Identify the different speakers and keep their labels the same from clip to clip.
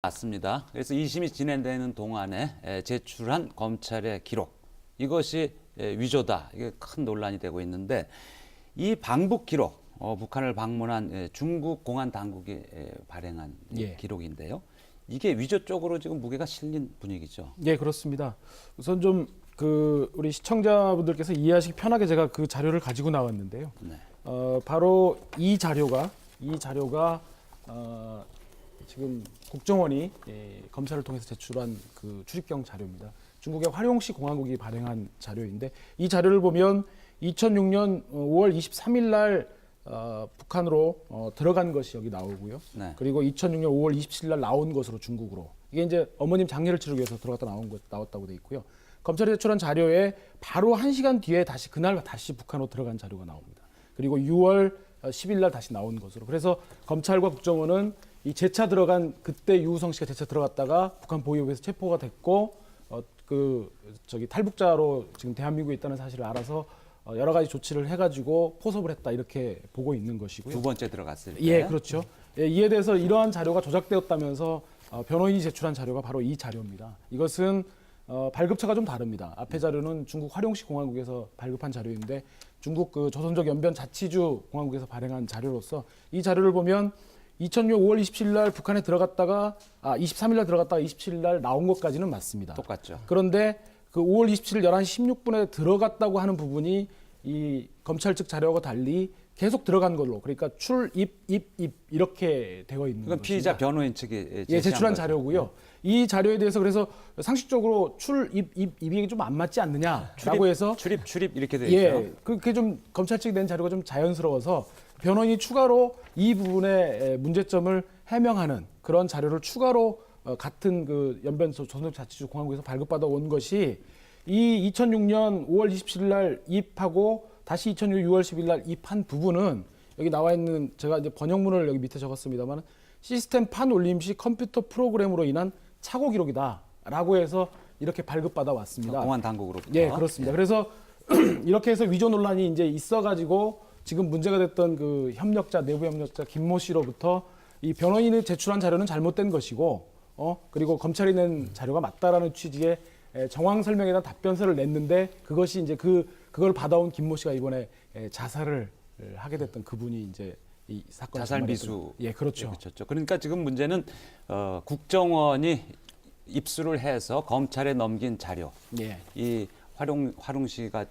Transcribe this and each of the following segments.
Speaker 1: 맞습니다. 그래서 2심이 진행되는 동안에 제출한 검찰의 기록 이것이 위조다. 이게 큰 논란이 되고 있는데 이 방북 기록, 북한을 방문한 중국 공안 당국이 발행한 기록인데요. 이게 위조 쪽으로 지금 무게가 실린 분위기죠.
Speaker 2: 예, 그렇습니다. 우선 좀 우리 시청자분들께서 이해하시기 편하게 제가 그 자료를 가지고 나왔는데요.
Speaker 1: 네.
Speaker 2: 바로 이 자료가 지금 국정원이 검찰을 통해서 제출한 그 출입경 자료입니다. 중국의 화룡시 공화국이 발행한 자료인데 이 자료를 보면 2006년 5월 23일 날 북한으로 들어간 것이 여기 나오고요.
Speaker 1: 네.
Speaker 2: 그리고 2006년 5월 27일 날 나온 것으로 중국으로. 이게 이제 어머님 장례를 치르기 위해서 들어갔다 나왔다고 돼 있고요. 검찰이 제출한 자료에 바로 1시간 뒤에 그날 다시 북한으로 들어간 자료가 나옵니다. 그리고 6월 10일 날 다시 나온 것으로. 그래서 검찰과 국정원은 이 재차 들어간 그때 유우성 씨가 재차 들어갔다가 북한 보위부에서 체포가 됐고 탈북자로 지금 대한민국에 있다는 사실을 알아서 여러 가지 조치를 해가지고 포섭을 했다 이렇게 보고 있는 것이고요.
Speaker 1: 두 번째 들어갔을 때.
Speaker 2: 예, 그렇죠. 이에 대해서 이러한 자료가 조작되었다면서 변호인이 제출한 자료가 바로 이 자료입니다. 이것은 발급처가 좀 다릅니다. 앞에 자료는 중국 화룡시 공화국에서 발급한 자료인데 중국 조선족 연변 자치주 공화국에서 발행한 자료로서 이 자료를 보면 2006년 5월 27일 날 북한에 들어갔다가 23일 날 들어갔다가 27일 날 나온 것까지는 맞습니다.
Speaker 1: 똑같죠.
Speaker 2: 그런데 그 5월 27일 11시 16분에 들어갔다고 하는 부분이 이 검찰 측 자료와 달리 계속 들어간 걸로, 그러니까 출입 이렇게 되어 있는
Speaker 1: 이건
Speaker 2: 것입니다.
Speaker 1: 피의자 변호인 측이
Speaker 2: 제출한 자료고요. 이 자료에 대해서 그래서 상식적으로 출입이 좀 안 맞지 않느냐라고 해서
Speaker 1: 출입 이렇게 돼 있죠.
Speaker 2: 그게 좀 검찰 측이 낸 자료가 좀 자연스러워서 변호인이 추가로 이 부분의 문제점을 해명하는 그런 자료를 추가로 같은 그 연변 조선족 자치주 공화국에서 발급받아 온 것이 이 2006년 5월 27일 날 입하고 다시 2006년 6월 10일 날 입한 부분은 여기 나와 있는, 제가 이제 번역문을 여기 밑에 적었습니다만, 시스템 판 올림 시 컴퓨터 프로그램으로 인한 착오 기록이다라고 해서 이렇게 발급받아 왔습니다.
Speaker 1: 공안 당국으로부터.
Speaker 2: 예, 그렇습니다. 그래서 이렇게 해서 위조 논란이 이제 있어가지고 지금 문제가 됐던 그 내부 협력자 김모 씨로부터 이 변호인이 제출한 자료는 잘못된 것이고, 그리고 검찰이 낸 자료가 맞다라는 취지의 정황 설명에 대한 답변서를 냈는데, 그것이 이제 그걸 받아온 김모 씨가 이번에 자살을 하게 됐던 그분이 이제 이 사건
Speaker 1: 자살 미수.
Speaker 2: 예, 그렇죠.
Speaker 1: 그렇죠. 그러니까 지금 문제는 국정원이 입수를 해서 검찰에 넘긴 자료,
Speaker 2: 예.
Speaker 1: 이 화룡시가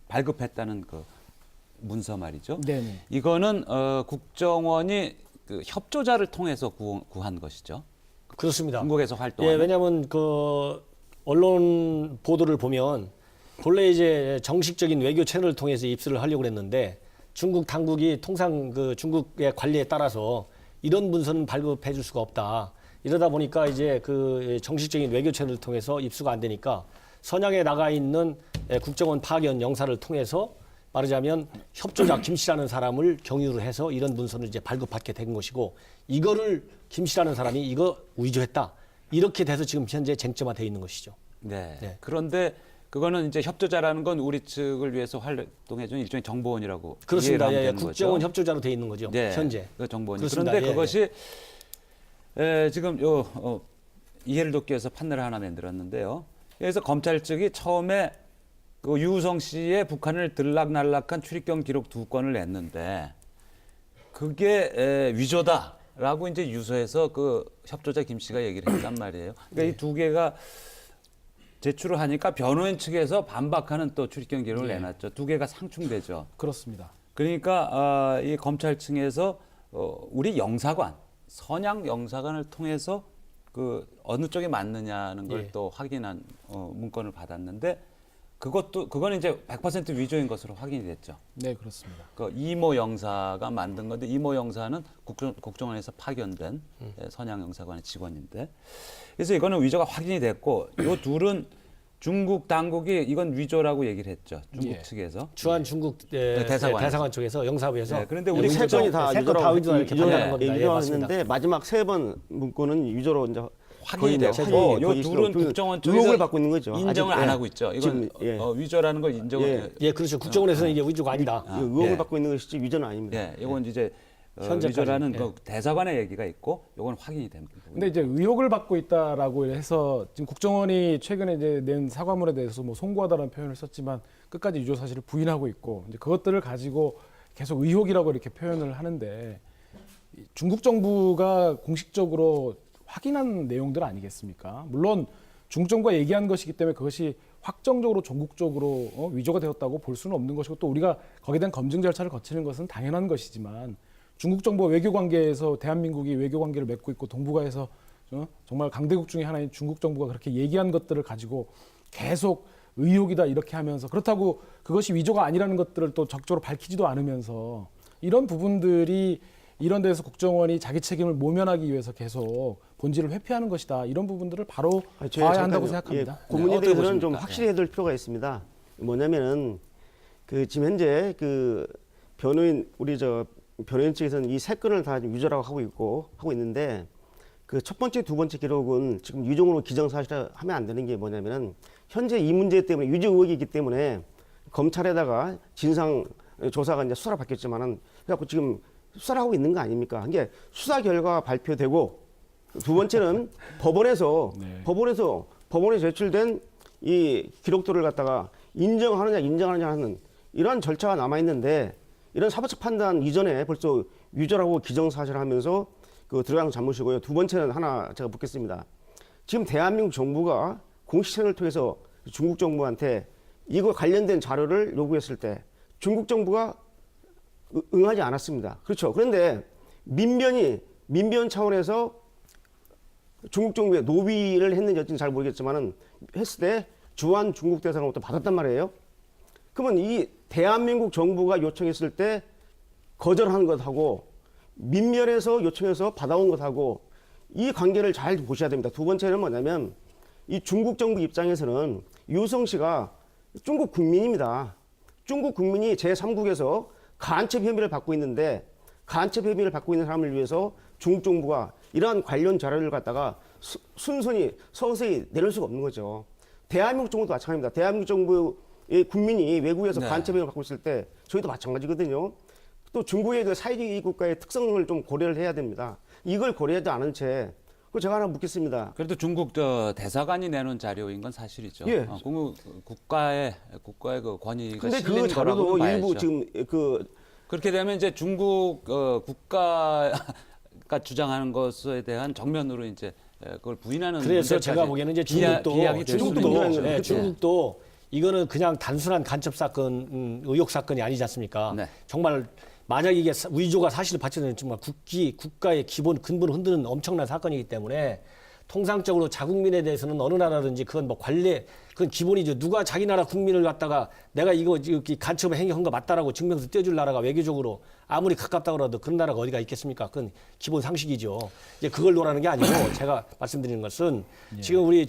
Speaker 1: 발급했다는 그 문서 말이죠.
Speaker 2: 네네.
Speaker 1: 이거는 국정원이 그 협조자를 통해서 구한 것이죠.
Speaker 3: 그렇습니다.
Speaker 1: 중국에서 활동하는.
Speaker 3: 예, 왜냐하면 그 언론 보도를 보면 본래 이제 정식적인 외교 채널을 통해서 입수를 하려고 했는데 중국 당국이 통상 그 중국의 관리에 따라서 이런 문서는 발급해 줄 수가 없다. 이러다 보니까 이제 그 정식적인 외교 채널을 통해서 입수가 안 되니까 선양에 나가 있는 국정원 파견 영사를 통해서 말하자면 협조자 김 씨라는 사람을 경유를 해서 이런 문서를 이제 발급받게 된 것이고, 이거를 김 씨라는 사람이 이거 위조했다. 이렇게 돼서 지금 현재 쟁점화되어 있는 것이죠.
Speaker 1: 네.
Speaker 3: 네.
Speaker 1: 그런데 그거는 이제 협조자라는 건 우리 측을 위해서 활동해준 일종의 정보원이라고
Speaker 3: 그렇습니다.
Speaker 1: 이해를 하면
Speaker 3: 예,
Speaker 1: 되는
Speaker 3: 국정원
Speaker 1: 거죠.
Speaker 3: 협조자로 되어 있는 거죠.
Speaker 1: 네,
Speaker 3: 현재.
Speaker 1: 그 정보원이.
Speaker 3: 그렇습니다.
Speaker 1: 그런데
Speaker 3: 예,
Speaker 1: 그것이 지금 이해를 돕기 위해서 판례를 하나 만들었는데요. 그래서 검찰 측이 처음에 그 유우성 씨의 북한을 들락날락한 출입경 기록 2건을 냈는데 그게 위조다라고 이제 유서에서 그 협조자 김 씨가 얘기를 했단 말이에요. 그러니까 이 두 개가 제출을 하니까 변호인 측에서 반박하는 또 출입경 기록을 내놨죠. 두 개가 상충되죠.
Speaker 2: 그렇습니다.
Speaker 1: 그러니까 이 검찰층에서 우리 영사관, 선양 영사관을 통해서 그 어느 쪽이 맞느냐는 걸 또 확인한 문건을 받았는데 그거는 이제 100% 위조인 것으로 확인이 됐죠.
Speaker 2: 네, 그렇습니다.
Speaker 1: 그 이모 영사가 만든 건데 이모 영사는 국정원에서 파견된 선양 영사관의 직원인데, 그래서 이거는 위조가 확인이 됐고, 요 둘은 중국 당국이 이건 위조라고 얘기를 했죠. 중국 측에서.
Speaker 3: 주한 중국
Speaker 1: 대사관
Speaker 3: 쪽에서 영사부에서.
Speaker 1: 네, 그런데 우리
Speaker 4: 세 건이 다
Speaker 3: 위조다 이렇게 판단한 겁니다. 예, 맞습니다.
Speaker 4: 위조했는데 마지막 3번 문건은 위조로 이제
Speaker 1: 확인이 됐고, 요 둘은 국정원 쪽에서
Speaker 4: 의혹을 받고 있는 거죠.
Speaker 1: 인정을 안 하고 있죠. 이건 위조라는 걸 인정을.
Speaker 3: 예, 그렇죠. 국정원에서는 이게 위조가 아니다.
Speaker 4: 의혹을 받고 있는 것이지 위조는 아닙니다.
Speaker 1: 예, 이건 이제
Speaker 3: 현재까지.
Speaker 1: 위조라는
Speaker 3: 예.
Speaker 1: 그 대사관의 얘기가 있고 요건 확인이 됩니다.
Speaker 2: 근데 이제 의혹을 받고 있다라고 해서 지금 국정원이 최근에 이제 낸 사과문에 대해서 뭐 송구하다라는 표현을 썼지만 끝까지 위조 사실을 부인하고 있고 이제 그것들을 가지고 계속 의혹이라고 이렇게 표현을 하는데 중국 정부가 공식적으로 확인한 내용들 아니겠습니까? 물론 중국 정부가 얘기한 것이기 때문에 그것이 확정적으로 전국적으로 위조가 되었다고 볼 수는 없는 것이고 또 우리가 거기에 대한 검증 절차를 거치는 것은 당연한 것이지만 중국 정부와 외교 관계에서 대한민국이 외교 관계를 맺고 있고 동북아에서 정말 강대국 중에 하나인 중국 정부가 그렇게 얘기한 것들을 가지고 계속 의혹이다 이렇게 하면서 그렇다고 그것이 위조가 아니라는 것들을 또 적극적으로 밝히지도 않으면서 이런 부분들이 이런 데서 국정원이 자기 책임을 모면하기 위해서 계속 본질을 회피하는 것이다. 이런 부분들을 바로 봐야 한다고 생각합니다.
Speaker 4: 그 부분에
Speaker 1: 어떻게
Speaker 4: 대해서는 좀
Speaker 1: 보십니까?
Speaker 4: 확실히 해야 될 필요가 있습니다. 뭐냐면은 그 지금 현재 그 변호인 우리 저 변호인 측에서는 이 세 건을 다 위조라고 하고 있는데 그 첫 번째, 두 번째 기록은 지금 유종으로 기정사실화 하면 안 되는 게 뭐냐면은 현재 이 문제 때문에 유죄 의혹이 있기 때문에 검찰에다가 진상 조사가 이제 수사를 받겠지만은 그래갖고 지금 수사를 하고 있는 거 아닙니까? 이게 수사 결과가 발표되고 두 번째는 법원에서 제출된 이 기록들을 갖다가 인정하느냐 하는 이러한 절차가 남아 있는데 이런 사법적 판단 이전에 벌써 위조라고 기정사실하면서 그 들어간 잘못이고요. 두 번째는 하나 제가 묻겠습니다. 지금 대한민국 정부가 공식 채널을 통해서 중국 정부한테 이거 관련된 자료를 요구했을 때 중국 정부가 응하지 않았습니다. 그렇죠. 그런데 민변 차원에서 중국 정부에 노비를 했는지 어쩐지 잘 모르겠지만은 했을 때 주한 중국 대사관부터 받았단 말이에요. 그러면 이 대한민국 정부가 요청했을 때 거절한 것하고 민변에서 요청해서 받아온 것하고 이 관계를 잘 보셔야 됩니다. 두 번째는 뭐냐면 이 중국 정부 입장에서는 유성 씨가 중국 국민입니다. 중국 국민이 제3국에서 간첩 혐의를 받고 있는데 간첩 혐의를 받고 있는 사람을 위해서 중국 정부가 이러한 관련 자료를 갖다가 순순히 서서히 내릴 수가 없는 거죠. 대한민국 정부도 마찬가지입니다. 대한민국 정부의 국민이 외국에서
Speaker 1: 네.
Speaker 4: 간첩 혐의를 받고 있을 때 저희도 마찬가지거든요. 또 중국의 그 사회주의 국가의 특성을 좀 고려를 해야 됩니다. 이걸 고려하지 않은 채, 그 제가 하나 묻겠습니다.
Speaker 1: 그래도 중국 대사관이 내놓은 자료인 건 사실이죠.
Speaker 4: 예.
Speaker 1: 국가의 그 권위가
Speaker 4: 근데
Speaker 1: 실린
Speaker 4: 그
Speaker 1: 거라고
Speaker 4: 자료도
Speaker 1: 봐야죠.
Speaker 4: 일부 지금 그
Speaker 1: 그렇게 되면 이제 중국 국가가 주장하는 것에 대한 정면으로 이제 그걸 부인하는
Speaker 3: 그래서
Speaker 1: 문제까지
Speaker 3: 제가 보기에는 이제
Speaker 1: 비약이 될 수도 있는 거죠.
Speaker 3: 예, 중국도 이거는 그냥 단순한 간첩 사건, 의혹 사건이 아니지 않습니까?
Speaker 1: 네.
Speaker 3: 정말 만약 이게 위조가 사실을 밝혀지면 정말 국가의 기본 근본을 흔드는 엄청난 사건이기 때문에 통상적으로 자국민에 대해서는 어느 나라든지 그건 뭐 그건 기본이죠. 누가 자기 나라 국민을 갖다가 내가 이거 간첩을 행위한 거 맞다라고 증명서 떼어줄 나라가 외교적으로 아무리 가깝다고 해도 그런 나라가 어디가 있겠습니까? 그건 기본 상식이죠. 이제 그걸 논하는 게 아니고 제가 말씀드리는 것은 지금 우리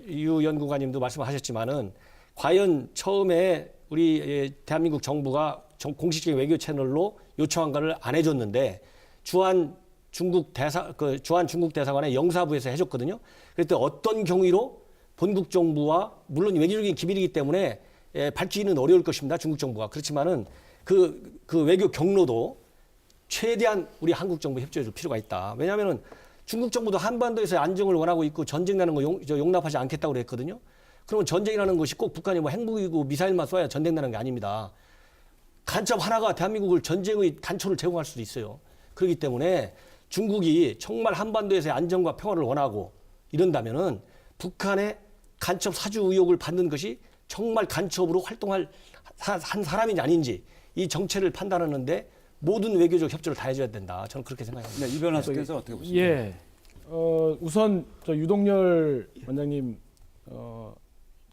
Speaker 3: 유 연구관님도 말씀하셨지만은 과연 처음에 우리 대한민국 정부가 공식적인 외교 채널로 요청한 거를 안 해줬는데 주한 중국 대사관의 영사부에서 해줬거든요. 그랬더니 어떤 경위로 본국 정부와 물론 외교적인 기밀이기 때문에 밝히기는 어려울 것입니다. 중국 정부가. 그렇지만은 그 외교 경로도 최대한 우리 한국 정부 협조해 줄 필요가 있다. 왜냐하면은 중국 정부도 한반도에서 안정을 원하고 있고 전쟁 나는 거 용납하지 않겠다고 그랬거든요. 그러면 전쟁이라는 것이 꼭 북한이 뭐 핵무기고 미사일만 쏴야 전쟁 나는 게 아닙니다. 간첩 하나가 대한민국을 전쟁의 단초를 제공할 수도 있어요. 그렇기 때문에 중국이 정말 한반도에서의 안정과 평화를 원하고 이런다면은 북한의 간첩 사주 의혹을 받는 것이 정말 간첩으로 활동할 한 사람인지 아닌지 이 정체를 판단하는데 모든 외교적 협조를 다 해줘야 된다. 저는 그렇게 생각합니다.
Speaker 1: 네, 이 변호사께서 어떻게 보십니까?
Speaker 2: 예. 우선 유동열 원장님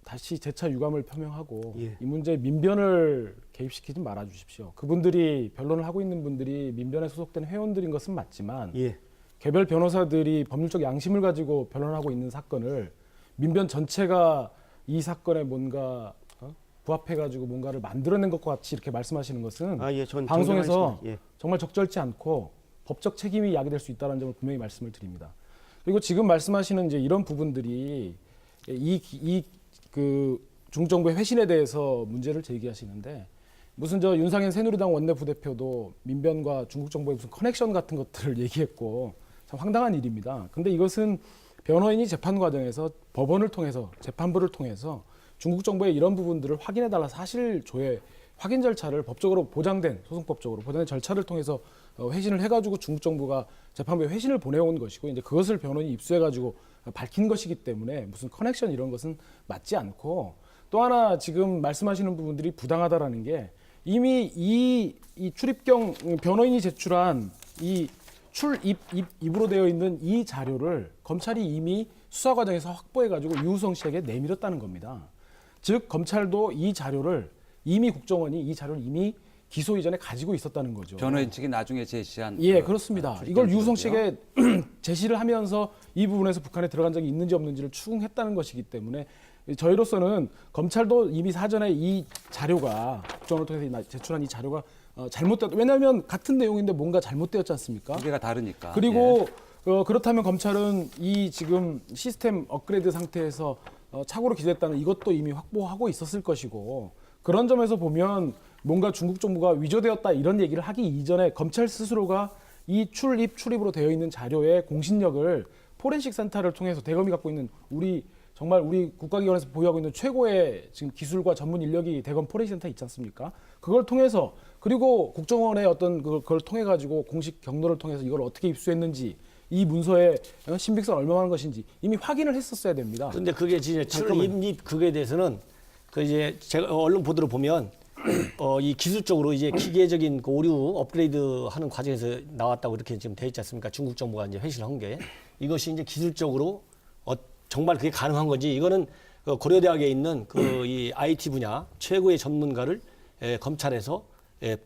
Speaker 2: 다시 재차 유감을 표명하고
Speaker 4: 예.
Speaker 2: 이 문제에 민변을 개입시키지 말아 주십시오. 그분들이 변론을 하고 있는 분들이 민변에 소속된 회원들인 것은 맞지만
Speaker 4: 예.
Speaker 2: 개별 변호사들이 법률적 양심을 가지고 변론하고 있는 사건을 민변 전체가 이 사건에 뭔가 부합해가지고 뭔가를 만들어낸 것과 같이 이렇게 말씀하시는 것은
Speaker 4: 전
Speaker 2: 방송에서
Speaker 4: 정정하겠습니다. 예.
Speaker 2: 정말 적절치 않고 법적 책임이 야기될 수 있다는 점을 분명히 말씀을 드립니다. 그리고 지금 말씀하시는 이제 이런 부분들이 그 중국 정부의 회신에 대해서 문제를 제기하시는데 무슨 저 윤상현 새누리당 원내 부대표도 민변과 중국 정부의 무슨 커넥션 같은 것들을 얘기했고 참 황당한 일입니다. 근데 이것은 변호인이 재판 과정에서 법원을 통해서 재판부를 통해서 중국 정부의 이런 부분들을 확인해달라 사실 조회 확인 절차를 법적으로 보장된 소송법적으로 보장된 절차를 통해서 회신을 해가지고 중국 정부가 재판부에 회신을 보내온 것이고 이제 그것을 변호인이 입수해가지고 밝힌 것이기 때문에 무슨 커넥션 이런 것은 맞지 않고 또 하나 지금 말씀하시는 부분들이 부당하다라는 게 이미 이 출입경 변호인이 제출한 이 출입입으로 되어 있는 이 자료를 검찰이 이미 수사 과정에서 확보해가지고 유우성 씨에게 내밀었다는 겁니다. 즉 검찰도 이 자료를 이미 국정원이 이 자료를 이미 기소 이전에 가지고 있었다는 거죠.
Speaker 1: 변호인 측이 나중에 제시한
Speaker 2: 예,
Speaker 1: 그,
Speaker 2: 그렇습니다.
Speaker 1: 출입경
Speaker 2: 이걸 유우성
Speaker 1: 기록이요.
Speaker 2: 씨에게 제시를 하면서 이 부분에서 북한에 들어간 적이 있는지 없는지를 추궁했다는 것이기 때문에 저희로서는 검찰도 이미 사전에 이 자료가 국정원을 통해서 제출한 이 자료가 잘못됐다. 왜냐하면 같은 내용인데 뭔가 잘못되었지 않습니까?
Speaker 1: 무게가 다르니까.
Speaker 2: 그리고 그렇다면 검찰은 이 지금 시스템 업그레이드 상태에서 착오로 기재했다는 이것도 이미 확보하고 있었을 것이고 그런 점에서 보면 뭔가 중국 정부가 위조되었다 이런 얘기를 하기 이전에 검찰 스스로가 이 출입으로 되어 있는 자료의 공신력을 포렌식 센터를 통해서 대검이 갖고 있는 정말 우리 국가기관에서 보유하고 있는 최고의 지금 기술과 전문 인력이 대검 포렌식 센터 있지 않습니까? 그걸 통해서 그리고 국정원의 어떤 그걸 통해 가지고 공식 경로를 통해서 이걸 어떻게 입수했는지 이 문서의 신빙성 얼마나 것인지 이미 확인을 했었어야 됩니다.
Speaker 3: 그런데 그게 이제 출입 그거에 대해서는 그 이제 제가 언론 보도를 보면 이 기술적으로 이제 기계적인 그 오류 업그레이드 하는 과정에서 나왔다고 이렇게 지금 돼 있지 않습니까? 중국 정부가 이제 회신을 한 게 이것이 이제 기술적으로 정말 그게 가능한 건지 이거는 고려대학에 있는 그 이 IT 분야 최고의 전문가를 검찰에서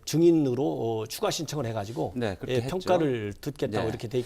Speaker 3: 증인으로 추가 신청을 해가지고
Speaker 1: 네, 그렇게
Speaker 3: 평가를
Speaker 1: 했죠.
Speaker 3: 듣겠다고
Speaker 1: 네.
Speaker 3: 이렇게 돼 있기